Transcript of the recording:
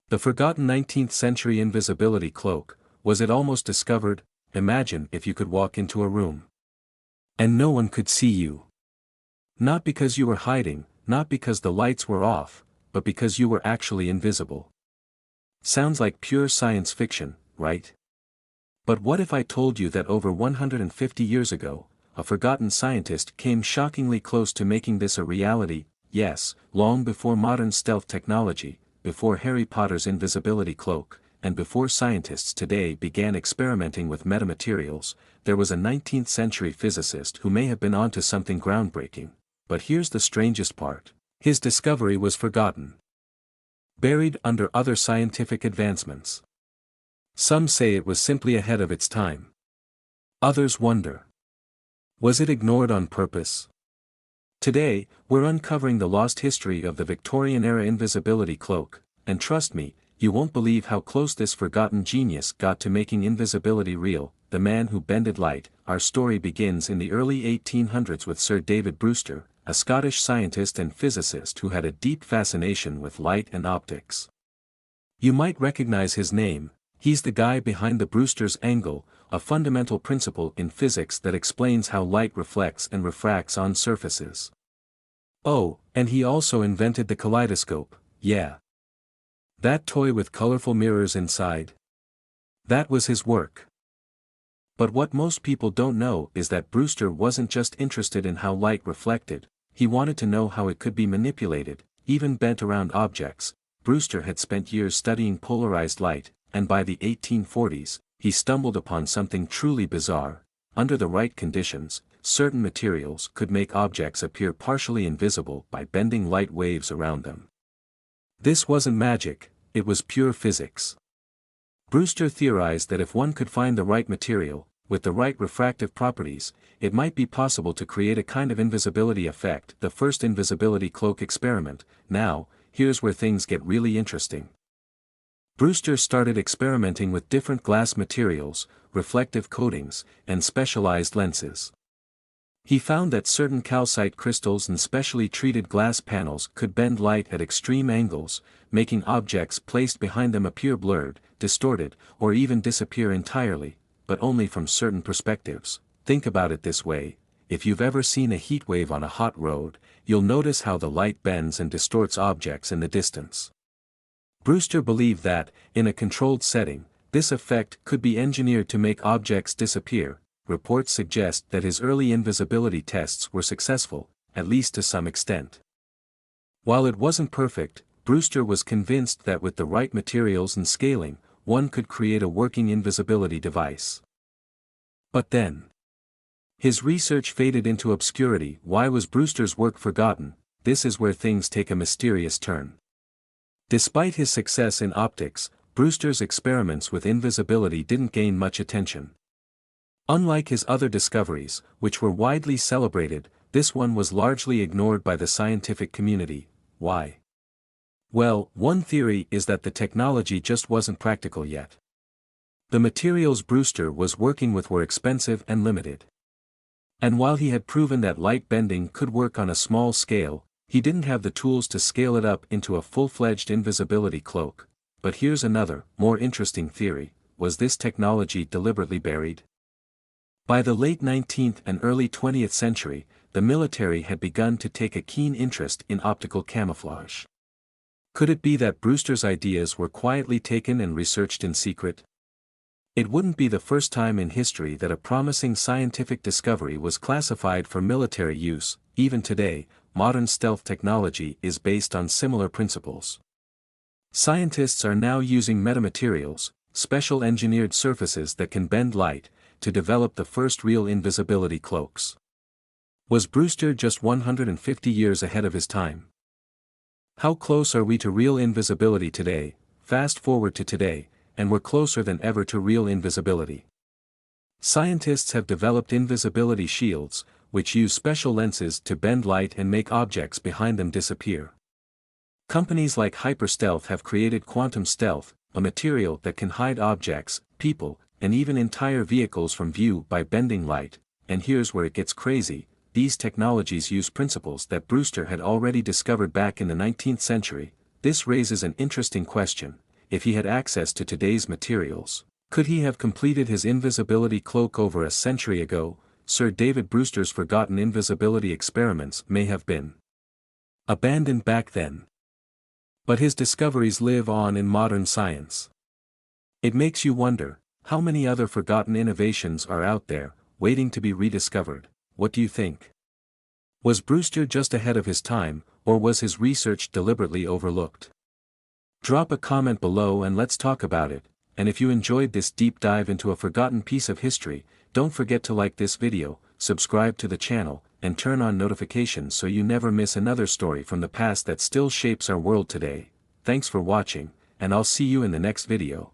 The forgotten 19th century invisibility cloak, was it almost discovered? Imagine if you could walk into a room and no one could see you. Not because you were hiding, not because the lights were off, but because you were actually invisible. Sounds like pure science fiction, right? But what if I told you that over 150 years ago, a forgotten scientist came shockingly close to making this a reality? Yes, long before modern stealth technology, before Harry Potter's invisibility cloak, and before scientists today began experimenting with metamaterials, there was a 19th century physicist who may have been onto something groundbreaking. But here's the strangest part. His discovery was forgotten. Buried under other scientific advancements. Some say it was simply ahead of its time. Others wonder. Was it ignored on purpose? Today, we're uncovering the lost history of the Victorian-era invisibility cloak, and trust me, you won't believe how close this forgotten genius got to making invisibility real. The man who bended light. Our story begins in the early 1800s with Sir David Brewster, a Scottish scientist and physicist who had a deep fascination with light and optics. You might recognize his name. He's the guy behind the Brewster's angle, a fundamental principle in physics that explains how light reflects and refracts on surfaces. Oh, and he also invented the kaleidoscope, yeah. That toy with colorful mirrors inside. That was his work. But what most people don't know is that Brewster wasn't just interested in how light reflected, he wanted to know how it could be manipulated, even bent around objects. Brewster had spent years studying polarized light, and by the 1840s, he stumbled upon something truly bizarre. Under the right conditions, certain materials could make objects appear partially invisible by bending light waves around them. This wasn't magic, it was pure physics. Brewster theorized that if one could find the right material, with the right refractive properties, it might be possible to create a kind of invisibility effect. The first invisibility cloak experiment. Now, here's where things get really interesting. Brewster started experimenting with different glass materials, reflective coatings, and specialized lenses. He found that certain calcite crystals and specially treated glass panels could bend light at extreme angles, making objects placed behind them appear blurred, distorted, or even disappear entirely, but only from certain perspectives. Think about it this way: if you've ever seen a heat wave on a hot road, you'll notice how the light bends and distorts objects in the distance. Brewster believed that, in a controlled setting, this effect could be engineered to make objects disappear. Reports suggest that his early invisibility tests were successful, at least to some extent. While it wasn't perfect, Brewster was convinced that with the right materials and scaling, one could create a working invisibility device. But then, his research faded into obscurity. Why was Brewster's work forgotten? This is where things take a mysterious turn. Despite his success in optics, Brewster's experiments with invisibility didn't gain much attention. Unlike his other discoveries, which were widely celebrated, this one was largely ignored by the scientific community. Why? Well, one theory is that the technology just wasn't practical yet. The materials Brewster was working with were expensive and limited. And while he had proven that light bending could work on a small scale, he didn't have the tools to scale it up into a full-fledged invisibility cloak. But here's another, more interesting theory: was this technology deliberately buried? By the late 19th and early 20th century, the military had begun to take a keen interest in optical camouflage. Could it be that Brewster's ideas were quietly taken and researched in secret? It wouldn't be the first time in history that a promising scientific discovery was classified for military use. Even today, modern stealth technology is based on similar principles. Scientists are now using metamaterials, special engineered surfaces that can bend light, to develop the first real invisibility cloaks. Was Brewster just 150 years ahead of his time? How close are we to real invisibility today? Fast forward to today, and we're closer than ever to real invisibility. Scientists have developed invisibility shields, which use special lenses to bend light and make objects behind them disappear. Companies like Hyperstealth have created quantum stealth, a material that can hide objects, people, and even entire vehicles from view by bending light. And here's where it gets crazy: these technologies use principles that Brewster had already discovered back in the 19th century. This raises an interesting question: if he had access to today's materials, could he have completed his invisibility cloak over a century ago? Sir David Brewster's forgotten invisibility experiments may have been abandoned back then. But his discoveries live on in modern science. It makes you wonder, how many other forgotten innovations are out there, waiting to be rediscovered? What do you think? Was Brewster just ahead of his time, or was his research deliberately overlooked? Drop a comment below and let's talk about it, and if you enjoyed this deep dive into a forgotten piece of history, don't forget to like this video, subscribe to the channel, and turn on notifications so you never miss another story from the past that still shapes our world today. Thanks for watching, and I'll see you in the next video.